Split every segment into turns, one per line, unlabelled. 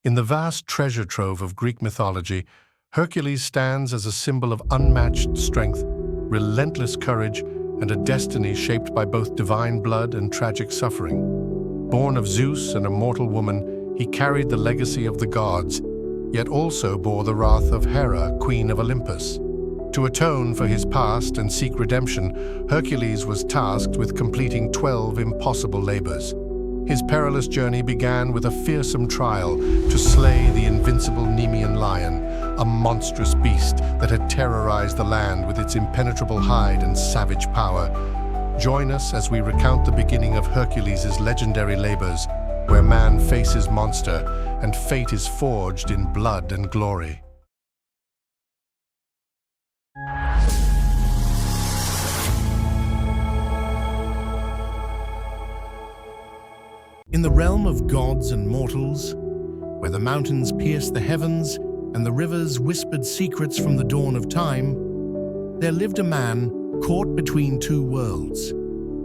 In the vast treasure trove of Greek mythology, Hercules stands as a symbol of unmatched strength, relentless courage, and a destiny shaped by both divine blood and tragic suffering. Born of Zeus and a mortal woman, he carried the legacy of the gods, yet also bore the wrath of Hera, queen of Olympus. To atone for his past and seek redemption, Hercules was tasked with completing 12 impossible labors. His perilous journey began with a fearsome trial to slay the invincible Nemean lion, a monstrous beast that had terrorized the land with its impenetrable hide and savage power. Join us as we recount the beginning of Hercules' legendary labors, where man faces monster and fate is forged in blood and glory.
In the realm of gods and mortals, where the mountains pierced the heavens and the rivers whispered secrets from the dawn of time, there lived a man caught between two worlds.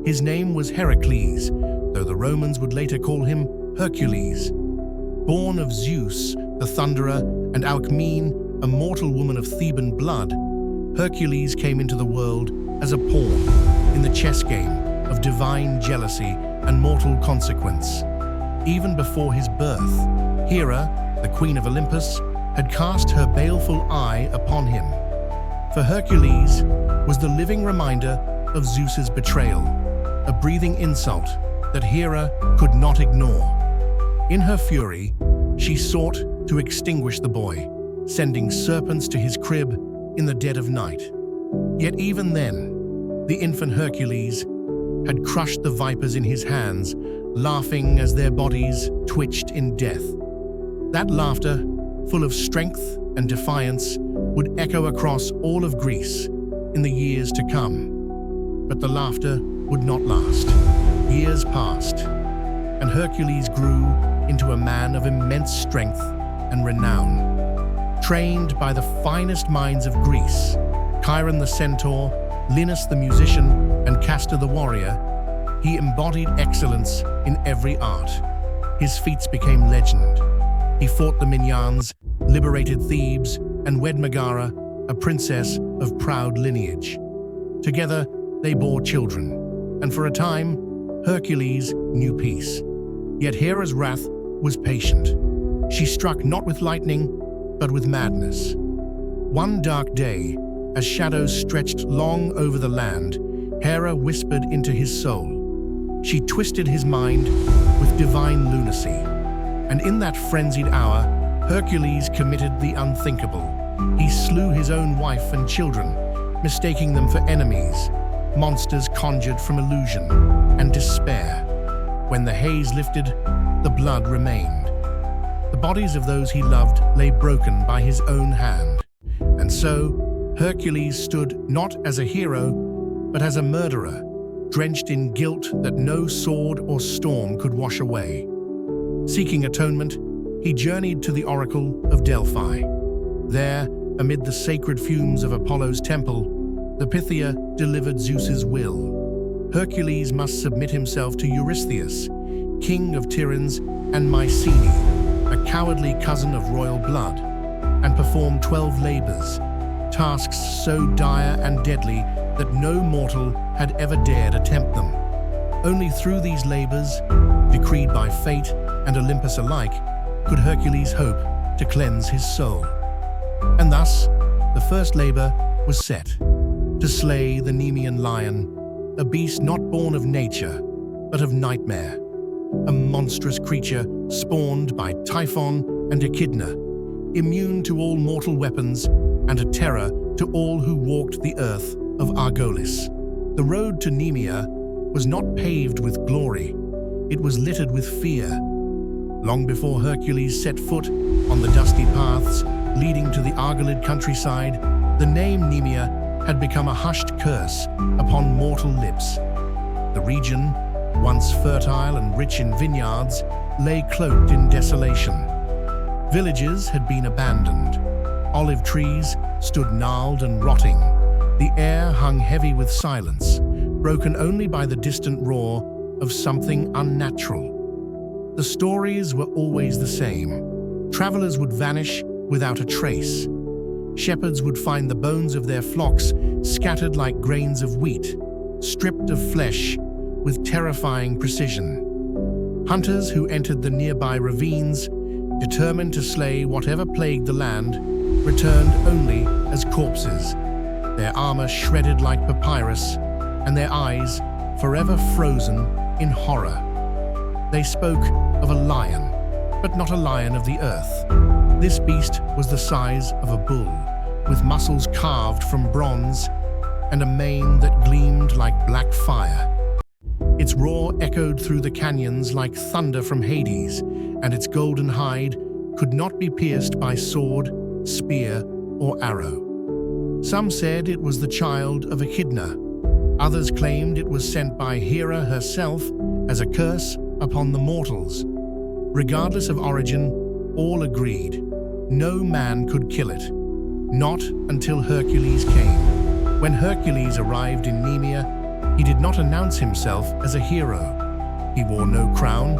His name was Heracles, though the Romans would later call him Hercules. Born of Zeus, the thunderer, and Alcmene, a mortal woman of Theban blood, Hercules came into the world as a pawn in the chess game of divine jealousy and mortal consequence. Even before his birth, Hera, the queen of Olympus, had cast her baleful eye upon him. For Hercules was the living reminder of Zeus's betrayal, a breathing insult that Hera could not ignore. In her fury, she sought to extinguish the boy, sending serpents to his crib in the dead of night. Yet even then, the infant Hercules had crushed the vipers in his hands, laughing as their bodies twitched in death. That laughter, full of strength and defiance, would echo across all of Greece in the years to come. But the laughter would not last. Years passed, and Hercules grew into a man of immense strength and renown. Trained by the finest minds of Greece, Chiron the centaur, Linus the musician, and Castor the warrior, he embodied excellence in every art. His feats became legend. He fought the Minyans, liberated Thebes, and wed Megara, a princess of proud lineage. Together, they bore children, and for a time, Hercules knew peace. Yet Hera's wrath was patient. She struck not with lightning, but with madness. One dark day, as shadows stretched long over the land, Hera whispered into his soul. She twisted his mind with divine lunacy. And in that frenzied hour, Hercules committed the unthinkable. He slew his own wife and children, mistaking them for enemies, monsters conjured from illusion and despair. When the haze lifted, the blood remained. The bodies of those he loved lay broken by his own hand. And so, Hercules stood not as a hero, but as a murderer, drenched in guilt that no sword or storm could wash away. Seeking atonement, he journeyed to the oracle of Delphi. There, amid the sacred fumes of Apollo's temple, the Pythia delivered Zeus's will. Hercules must submit himself to Eurystheus, king of Tiryns, and Mycenae, a cowardly cousin of royal blood, and perform 12 labors, tasks so dire and deadly that no mortal had ever dared attempt them. Only through these labors, decreed by fate and Olympus alike, could Hercules hope to cleanse his soul. And thus, the first labor was set, to slay the Nemean lion, a beast not born of nature, but of nightmare, a monstrous creature spawned by Typhon and Echidna, immune to all mortal weapons and a terror to all who walked the earth of Argolis. The road to Nemea was not paved with glory, it was littered with fear. Long before Hercules set foot on the dusty paths leading to the Argolid countryside, the name Nemea had become a hushed curse upon mortal lips. The region, once fertile and rich in vineyards, lay cloaked in desolation. Villages had been abandoned. Olive trees stood gnarled and rotting. The air hung heavy with silence, broken only by the distant roar of something unnatural. The stories were always the same. Travelers would vanish without a trace. Shepherds would find the bones of their flocks scattered like grains of wheat, stripped of flesh with terrifying precision. Hunters who entered the nearby ravines, determined to slay whatever plagued the land, returned only as corpses, their armor shredded like papyrus, and their eyes forever frozen in horror. They spoke of a lion, but not a lion of the earth. This beast was the size of a bull, with muscles carved from bronze and a mane that gleamed like black fire. Its roar echoed through the canyons like thunder from Hades, and its golden hide could not be pierced by sword, spear, or arrow. Some said it was the child of Echidna. Others claimed it was sent by Hera herself as a curse upon the mortals. Regardless of origin, all agreed. No man could kill it. Not until Hercules came. When Hercules arrived in Nemea, he did not announce himself as a hero. He wore no crown,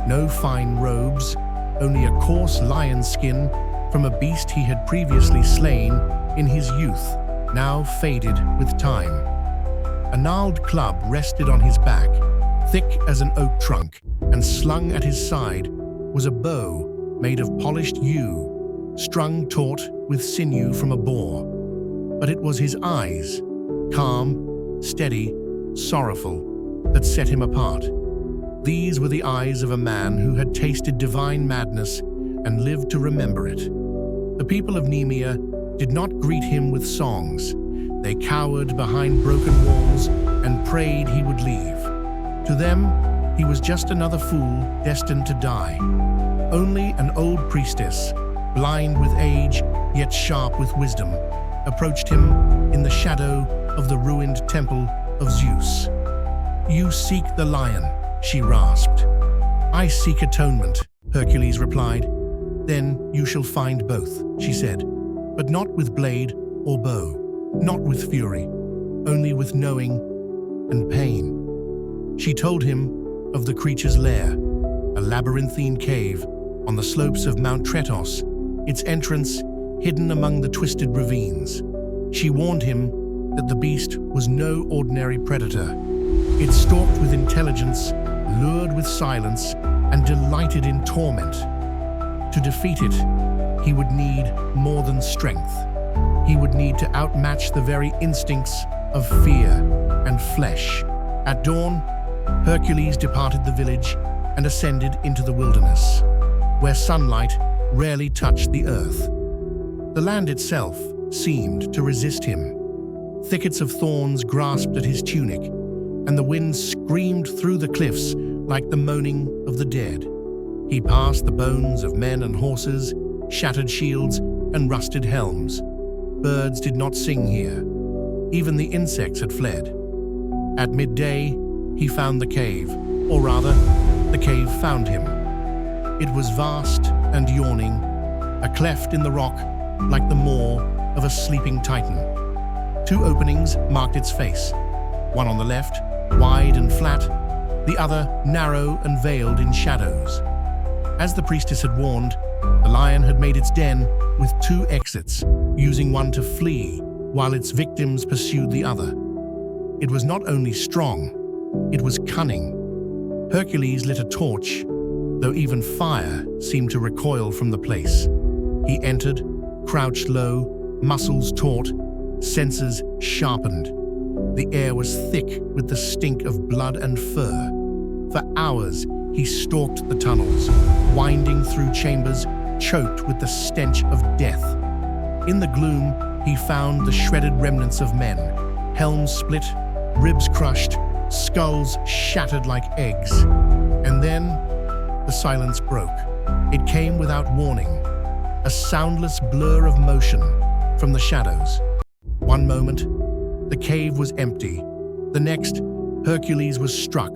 no fine robes, only a coarse lion skin from a beast he had previously slain in his youth, now faded with time. A gnarled club rested on his back, thick as an oak trunk, and slung at his side was a bow made of polished yew, strung taut with sinew from a boar. But it was his eyes, calm, steady, sorrowful, that set him apart. These were the eyes of a man who had tasted divine madness and lived to remember it. The people of Nemea did not greet him with songs. They cowered behind broken walls and prayed he would leave. To them, he was just another fool destined to die. Only an old priestess, blind with age yet sharp with wisdom, approached him in the shadow of the ruined temple of Zeus. "You seek the lion," she rasped. "I seek atonement," Hercules replied. "Then you shall find both," she said, "but not with blade or bow, not with fury, only with knowing and pain." She told him of the creature's lair, a labyrinthine cave on the slopes of Mount Tretos, its entrance hidden among the twisted ravines. She warned him that the beast was no ordinary predator. It stalked with intelligence, lured with silence, and delighted in torment. To defeat it, he would need more than strength. He would need to outmatch the very instincts of fear and flesh. At dawn, Hercules departed the village and ascended into the wilderness, where sunlight rarely touched the earth. The land itself seemed to resist him. Thickets of thorns grasped at his tunic, and the wind screamed through the cliffs like the moaning of the dead. He passed the bones of men and horses, shattered shields, and rusted helms. Birds did not sing here. Even the insects had fled. At midday, he found the cave, or rather, the cave found him. It was vast and yawning, a cleft in the rock like the maw of a sleeping titan. Two openings marked its face, one on the left, wide and flat, the other narrow and veiled in shadows. As the priestess had warned, the lion had made its den with two exits, using one to flee while its victims pursued the other. It was not only strong, it was cunning. Hercules lit a torch, though even fire seemed to recoil from the place. He entered, crouched low, muscles taut, senses sharpened. The air was thick with the stink of blood and fur. For hours, he stalked the tunnels, winding through chambers choked with the stench of death. In the gloom, he found the shredded remnants of men, helms split, ribs crushed, skulls shattered like eggs. And then, the silence broke. It came without warning, a soundless blur of motion from the shadows. One moment, the cave was empty. The next, Hercules was struck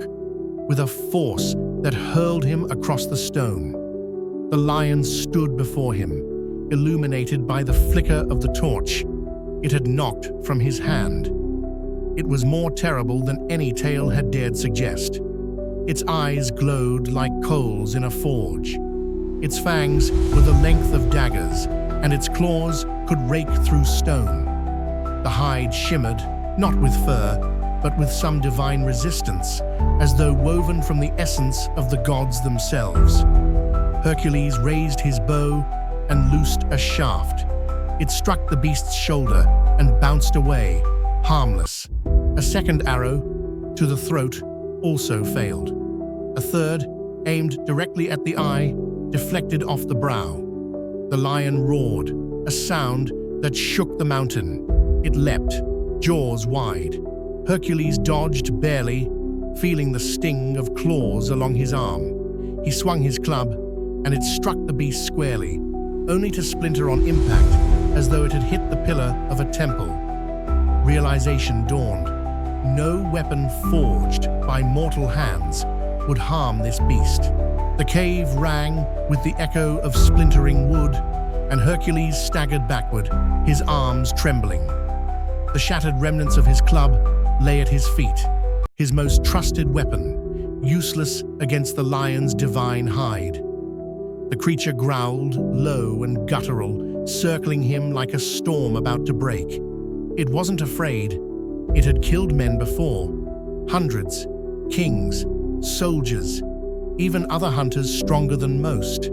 with a force that hurled him across the stone. The lion stood before him, illuminated by the flicker of the torch. It had knocked from his hand. It was more terrible than any tale had dared suggest. Its eyes glowed like coals in a forge. Its fangs were the length of daggers, and its claws could rake through stone. The hide shimmered, not with fur, but with some divine resistance, as though woven from the essence of the gods themselves. Hercules raised his bow and loosed a shaft. It struck the beast's shoulder and bounced away, harmless. A second arrow, to the throat, also failed. A third, aimed directly at the eye, deflected off the brow. The lion roared, a sound that shook the mountain. It leapt, jaws wide. Hercules dodged barely, feeling the sting of claws along his arm. He swung his club, and it struck the beast squarely, only to splinter on impact as though it had hit the pillar of a temple. Realization dawned. No weapon forged by mortal hands would harm this beast. The cave rang with the echo of splintering wood, and Hercules staggered backward, his arms trembling. The shattered remnants of his club lay at his feet, his most trusted weapon, useless against the lion's divine hide. The creature growled, low and guttural, circling him like a storm about to break. It wasn't afraid. It had killed men before. Hundreds, kings, soldiers, even other hunters stronger than most.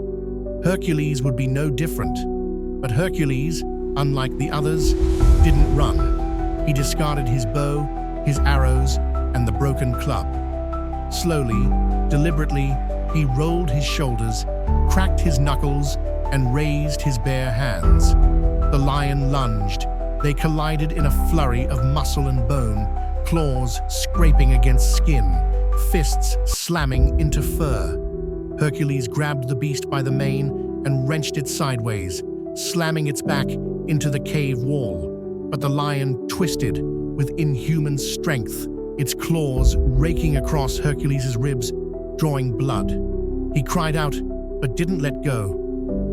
Hercules would be no different. But Hercules, unlike the others, didn't run. He discarded his bow, his arrows, and the broken club. Slowly, deliberately, he rolled his shoulders, cracked his knuckles, and raised his bare hands. The lion lunged. They collided in a flurry of muscle and bone, claws scraping against skin, fists slamming into fur. Hercules grabbed the beast by the mane and wrenched it sideways, slamming its back into the cave wall. But the lion twisted with inhuman strength, its claws raking across Hercules' ribs, drawing blood. He cried out, but didn't let go.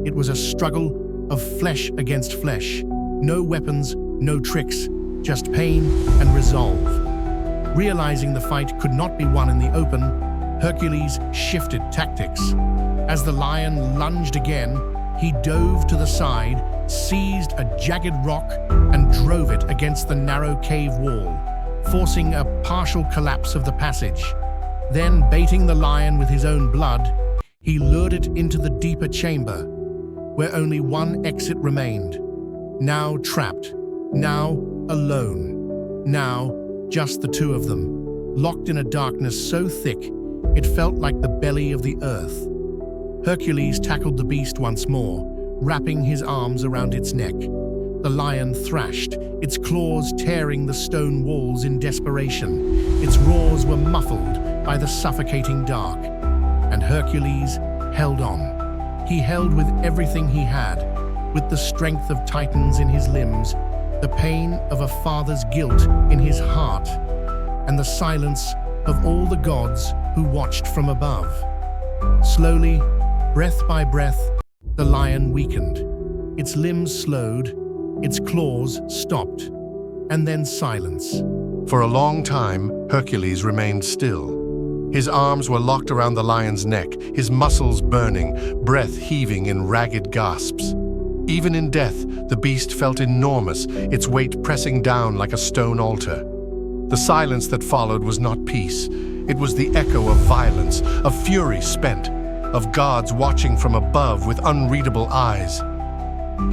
It was a struggle of flesh against flesh. No weapons, no tricks, just pain and resolve. Realizing the fight could not be won in the open, Hercules shifted tactics. As the lion lunged again, he dove to the side, seized a jagged rock, and drove it against the narrow cave wall, forcing a partial collapse of the passage. Then, baiting the lion with his own blood, he lured it into the deeper chamber, where only one exit remained. Now trapped, now alone, now just the two of them, locked in a darkness so thick it felt like the belly of the earth. Hercules tackled the beast once more, wrapping his arms around its neck. The lion thrashed, its claws tearing the stone walls in desperation. Its roars were muffled by the suffocating dark. And Hercules held on. He held with everything he had, with the strength of titans in his limbs, the pain of a father's guilt in his heart, and the silence of all the gods who watched from above. Slowly, breath by breath, the lion weakened. Its limbs slowed, its claws stopped, and then silence.
For a long time, Hercules remained still. His arms were locked around the lion's neck, his muscles burning, breath heaving in ragged gasps. Even in death, the beast felt enormous, its weight pressing down like a stone altar. The silence that followed was not peace. It was the echo of violence, of fury spent, of gods watching from above with unreadable eyes.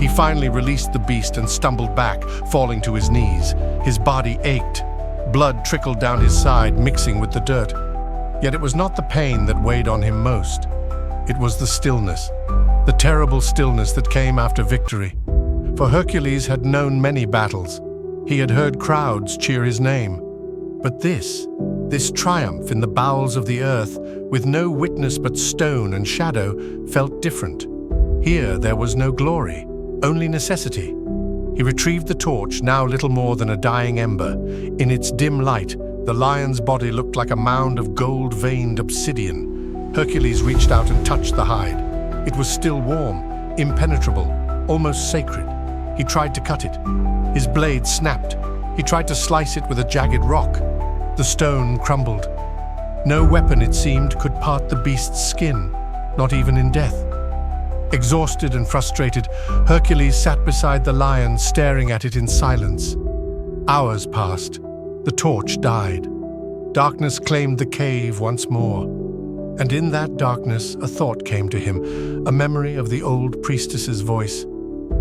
He finally released the beast and stumbled back, falling to his knees. His body ached. Blood trickled down his side, mixing with the dirt. Yet it was not the pain that weighed on him most. It was the stillness, the terrible stillness that came after victory. For Hercules had known many battles. He had heard crowds cheer his name. But this triumph in the bowels of the earth, with no witness but stone and shadow, felt different. Here there was no glory, only necessity. He retrieved the torch, now little more than a dying ember. In its dim light, the lion's body looked like a mound of gold-veined obsidian. Hercules reached out and touched the hide. It was still warm, impenetrable, almost sacred. He tried to cut it. His blade snapped. He tried to slice it with a jagged rock. The stone crumbled. No weapon, it seemed, could part the beast's skin, not even in death. Exhausted and frustrated, Hercules sat beside the lion, staring at it in silence. Hours passed. The torch died. Darkness claimed the cave once more. And in that darkness, a thought came to him, a memory of the old priestess's voice,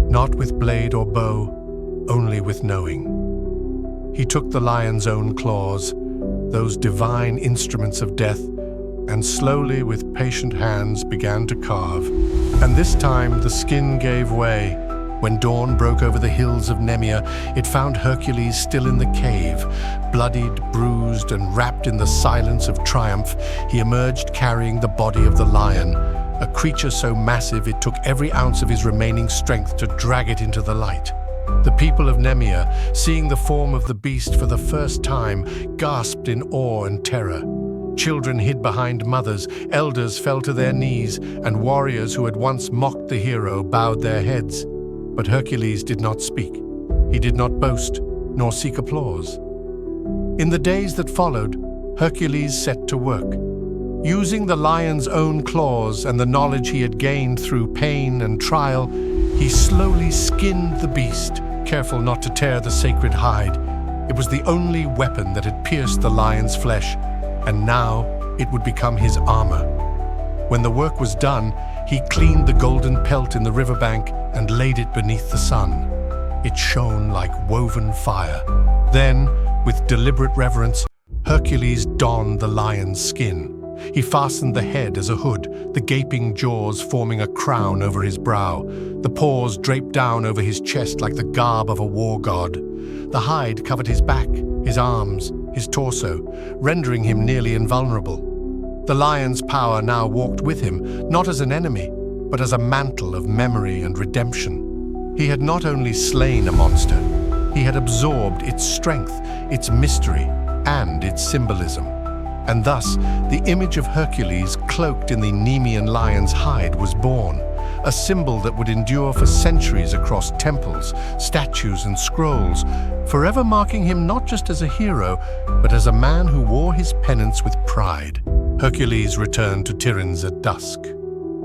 not with blade or bow, only with knowing. He took the lion's own claws, those divine instruments of death, and slowly, with patient hands, began to carve. And this time, the skin gave way. When dawn broke over the hills of Nemea, it found Hercules still in the cave. Bloodied, bruised, and wrapped in the silence of triumph, he emerged carrying the body of the lion, a creature so massive it took every ounce of his remaining strength to drag it into the light. The people of Nemea, seeing the form of the beast for the first time, gasped in awe and terror. Children hid behind mothers, elders fell to their knees, and warriors who had once mocked the hero bowed their heads. But Hercules did not speak. He did not boast, nor seek applause. In the days that followed, Hercules set to work. Using the lion's own claws and the knowledge he had gained through pain and trial, he slowly skinned the beast, careful not to tear the sacred hide. It was the only weapon that had pierced the lion's flesh, and now it would become his armor. When the work was done, he cleaned the golden pelt in the riverbank and laid it beneath the sun. It shone like woven fire. Then, with deliberate reverence, Hercules donned the lion's skin. He fastened the head as a hood, the gaping jaws forming a crown over his brow. The paws draped down over his chest like the garb of a war god. The hide covered his back, his arms, his torso, rendering him nearly invulnerable. The lion's power now walked with him, not as an enemy, but as a mantle of memory and redemption. He had not only slain a monster, he had absorbed its strength, its mystery, and its symbolism. And thus, the image of Hercules cloaked in the Nemean lion's hide was born, a symbol that would endure for centuries across temples, statues, and scrolls, forever marking him not just as a hero, but as a man who wore his penance with pride. Hercules returned to Tiryns at dusk.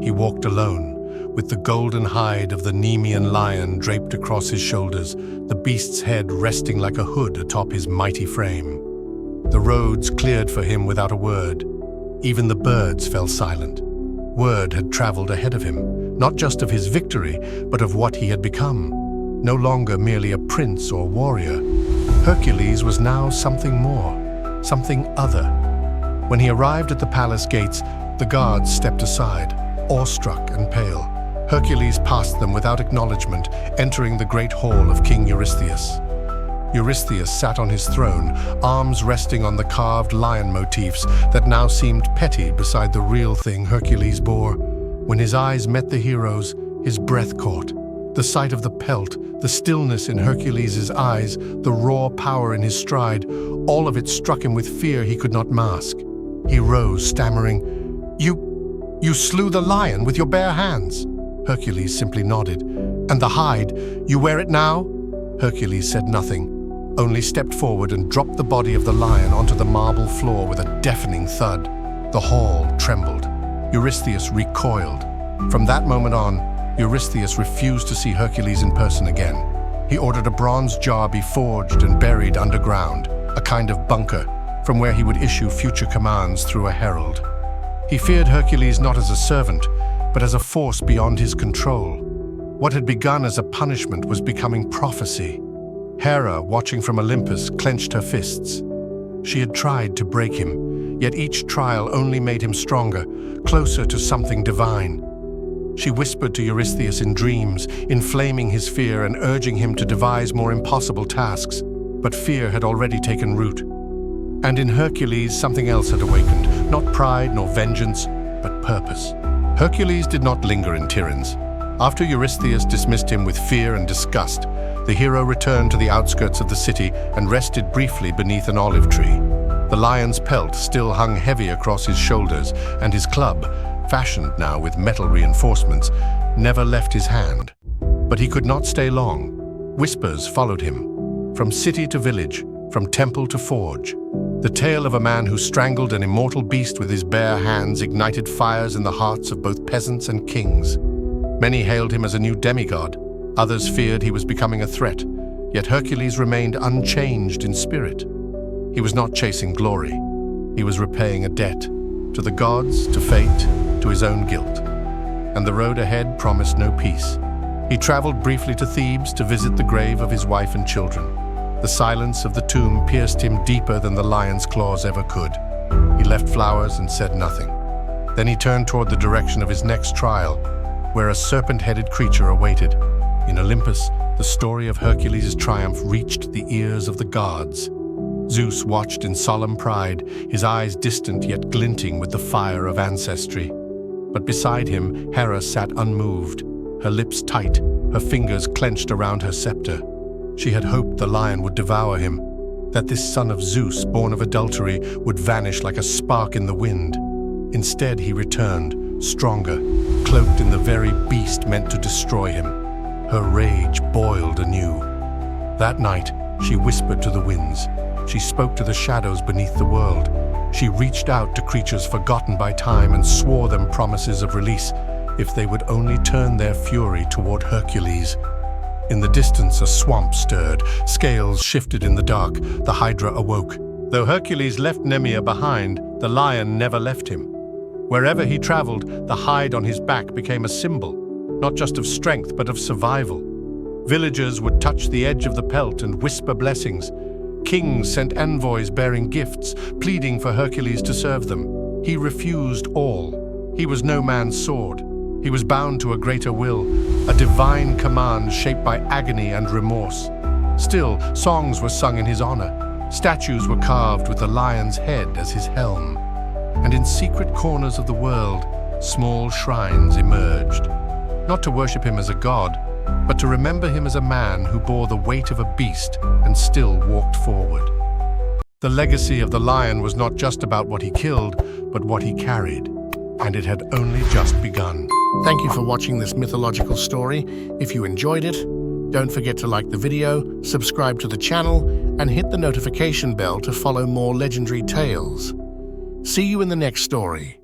He walked alone, with the golden hide of the Nemean lion draped across his shoulders, the beast's head resting like a hood atop his mighty frame. The roads cleared for him without a word. Even the birds fell silent. Word had traveled ahead of him, not just of his victory, but of what he had become. No longer merely a prince or warrior. Hercules was now something more, something other. When he arrived at the palace gates, the guards stepped aside, awestruck and pale. Hercules passed them without acknowledgement, entering the great hall of King Eurystheus. Eurystheus sat on his throne, arms resting on the carved lion motifs that now seemed petty beside the real thing Hercules bore. When his eyes met the hero's, his breath caught. The sight of the pelt, the stillness in Hercules' eyes, the raw power in his stride, all of it struck him with fear he could not mask. He rose, stammering, You slew the lion with your bare hands." Hercules simply nodded. "And the hide, you wear it now?" Hercules said nothing, only stepped forward and dropped the body of the lion onto the marble floor with a deafening thud. The hall trembled. Eurystheus recoiled. From that moment on, Eurystheus refused to see Hercules in person again. He ordered a bronze jar be forged and buried underground, a kind of bunker, from where he would issue future commands through a herald. He feared Hercules not as a servant, but as a force beyond his control. What had begun as a punishment was becoming prophecy. Hera, watching from Olympus, clenched her fists. She had tried to break him, yet each trial only made him stronger, closer to something divine. She whispered to Eurystheus in dreams, inflaming his fear and urging him to devise more impossible tasks. But fear had already taken root. And in Hercules, something else had awakened, not pride nor vengeance, but purpose. Hercules did not linger in Tiryns. After Eurystheus dismissed him with fear and disgust, the hero returned to the outskirts of the city and rested briefly beneath an olive tree. The lion's pelt still hung heavy across his shoulders, and his club, fashioned now with metal reinforcements, never left his hand. But he could not stay long. Whispers followed him, from city to village, from temple to forge. The tale of a man who strangled an immortal beast with his bare hands ignited fires in the hearts of both peasants and kings. Many hailed him as a new demigod. Others feared he was becoming a threat. Yet Hercules remained unchanged in spirit. He was not chasing glory. He was repaying a debt, to the gods, to fate, to his own guilt. And the road ahead promised no peace. He traveled briefly to Thebes to visit the grave of his wife and children. The silence of the tomb pierced him deeper than the lion's claws ever could. He left flowers and said nothing. Then he turned toward the direction of his next trial, where a serpent-headed creature awaited. In Olympus, the story of Hercules' triumph reached the ears of the gods. Zeus watched in solemn pride, his eyes distant yet glinting with the fire of ancestry. But beside him, Hera sat unmoved, her lips tight, her fingers clenched around her scepter. She had hoped the lion would devour him, that this son of Zeus, born of adultery, would vanish like a spark in the wind. Instead, he returned, stronger, cloaked in the very beast meant to destroy him. Her rage boiled anew. That night, she whispered to the winds. She spoke to the shadows beneath the world. She reached out to creatures forgotten by time and swore them promises of release if they would only turn their fury toward Hercules. In the distance, a swamp stirred. Scales shifted in the dark. The Hydra awoke. Though Hercules left Nemea behind, the lion never left him. Wherever he traveled, the hide on his back became a symbol, not just of strength, but of survival. Villagers would touch the edge of the pelt and whisper blessings. Kings sent envoys bearing gifts, pleading for Hercules to serve them. He refused all. He was no man's sword. He was bound to a greater will, a divine command shaped by agony and remorse. Still, songs were sung in his honor. Statues were carved with the lion's head as his helm. And in secret corners of the world, small shrines emerged. Not to worship him as a god, but to remember him as a man who bore the weight of a beast and still walked forward. The legacy of the lion was not just about what he killed, but what he carried. And it had only just begun.
Thank you for watching this mythological story. If you enjoyed it, don't forget to like the video, subscribe to the channel, and hit the notification bell to follow more legendary tales. See you in the next story.